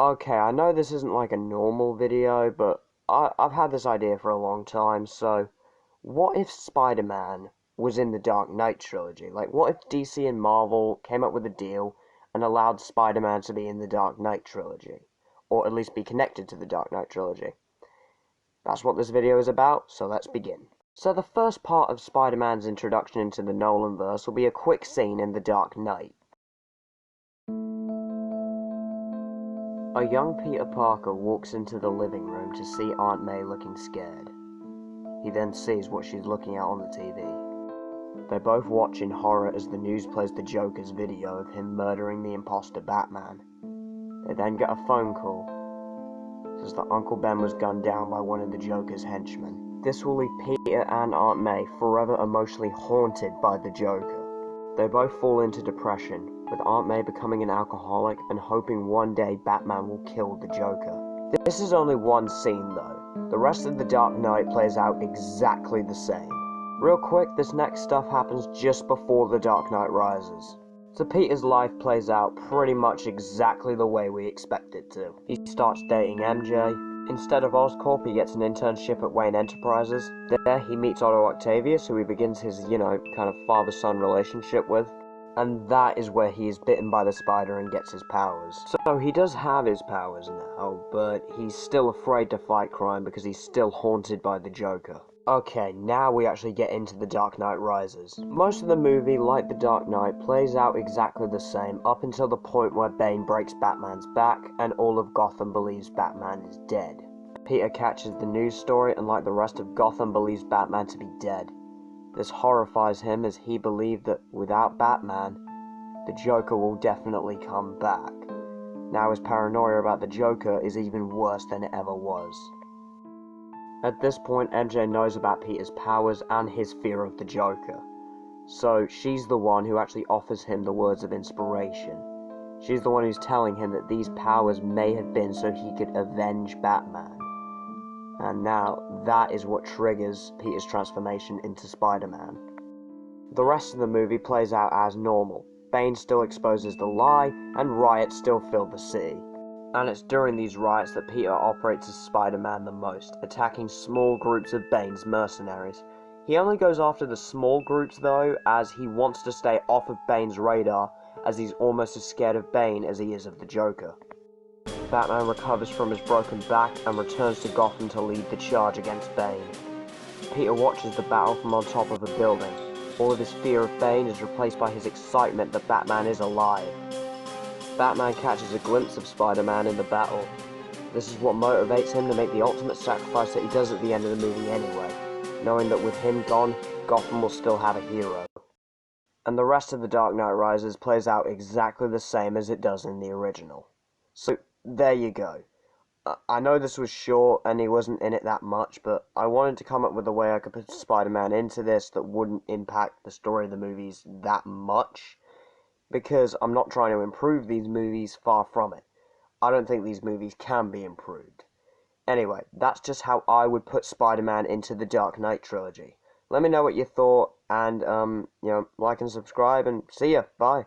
Okay, I know this isn't like a normal video, but I've had this idea for a long time, so what if Spider-Man was in the Dark Knight trilogy? Like, what if DC and Marvel came up with a deal and allowed Spider-Man to be in the Dark Knight trilogy? Or at least be connected to the Dark Knight trilogy? That's what this video is about, so let's begin. So the first part of Spider-Man's introduction into the Nolanverse will be a quick scene in the Dark Knight. A young Peter Parker walks into the living room to see Aunt May looking scared. He then sees what she's looking at on the TV. They both watch in horror as the news plays the Joker's video of him murdering the imposter Batman. They then get a phone call. It says that Uncle Ben was gunned down by one of the Joker's henchmen. This will leave Peter and Aunt May forever emotionally haunted by the Joker. They both fall into depression, with Aunt May becoming an alcoholic and hoping one day Batman will kill the Joker. This is only one scene though. The rest of the Dark Knight plays out exactly the same. Real quick, this next stuff happens just before the Dark Knight rises. So Peter's life plays out pretty much exactly the way we expect it to. He starts dating MJ. Instead of Oscorp, he gets an internship at Wayne Enterprises. There, he meets Otto Octavius, who he begins his, kind of father-son relationship with. And that is where he is bitten by the spider and gets his powers. So he does have his powers now, but he's still afraid to fight crime because he's still haunted by the Joker. Okay, now we actually get into The Dark Knight Rises. Most of the movie, like The Dark Knight, plays out exactly the same up until the point where Bane breaks Batman's back and all of Gotham believes Batman is dead. Peter catches the news story and like the rest of Gotham believes Batman to be dead. This horrifies him as he believed that without Batman, the Joker will definitely come back. Now his paranoia about the Joker is even worse than it ever was. At this point, MJ knows about Peter's powers and his fear of the Joker. So she's the one who actually offers him the words of inspiration. She's the one who's telling him that these powers may have been so he could avenge Batman. And now, that is what triggers Peter's transformation into Spider-Man. The rest of the movie plays out as normal. Bane still exposes the lie, and riots still fill the city. And it's during these riots that Peter operates as Spider-Man the most, attacking small groups of Bane's mercenaries. He only goes after the small groups though, as he wants to stay off of Bane's radar, as he's almost as scared of Bane as he is of the Joker. Batman recovers from his broken back and returns to Gotham to lead the charge against Bane. Peter watches the battle from on top of a building. All of his fear of Bane is replaced by his excitement that Batman is alive. Batman catches a glimpse of Spider-Man in the battle. This is what motivates him to make the ultimate sacrifice that he does at the end of the movie anyway, knowing that with him gone, Gotham will still have a hero. And the rest of The Dark Knight Rises plays out exactly the same as it does in the original. So, there you go. I know this was short and he wasn't in it that much, but I wanted to come up with a way I could put Spider-Man into this that wouldn't impact the story of the movies that much. Because I'm not trying to improve these movies, far from it. I don't think these movies can be improved. Anyway, that's just how I would put Spider-Man into the Dark Knight trilogy. Let me know what you thought, and, like and subscribe, and see ya, bye.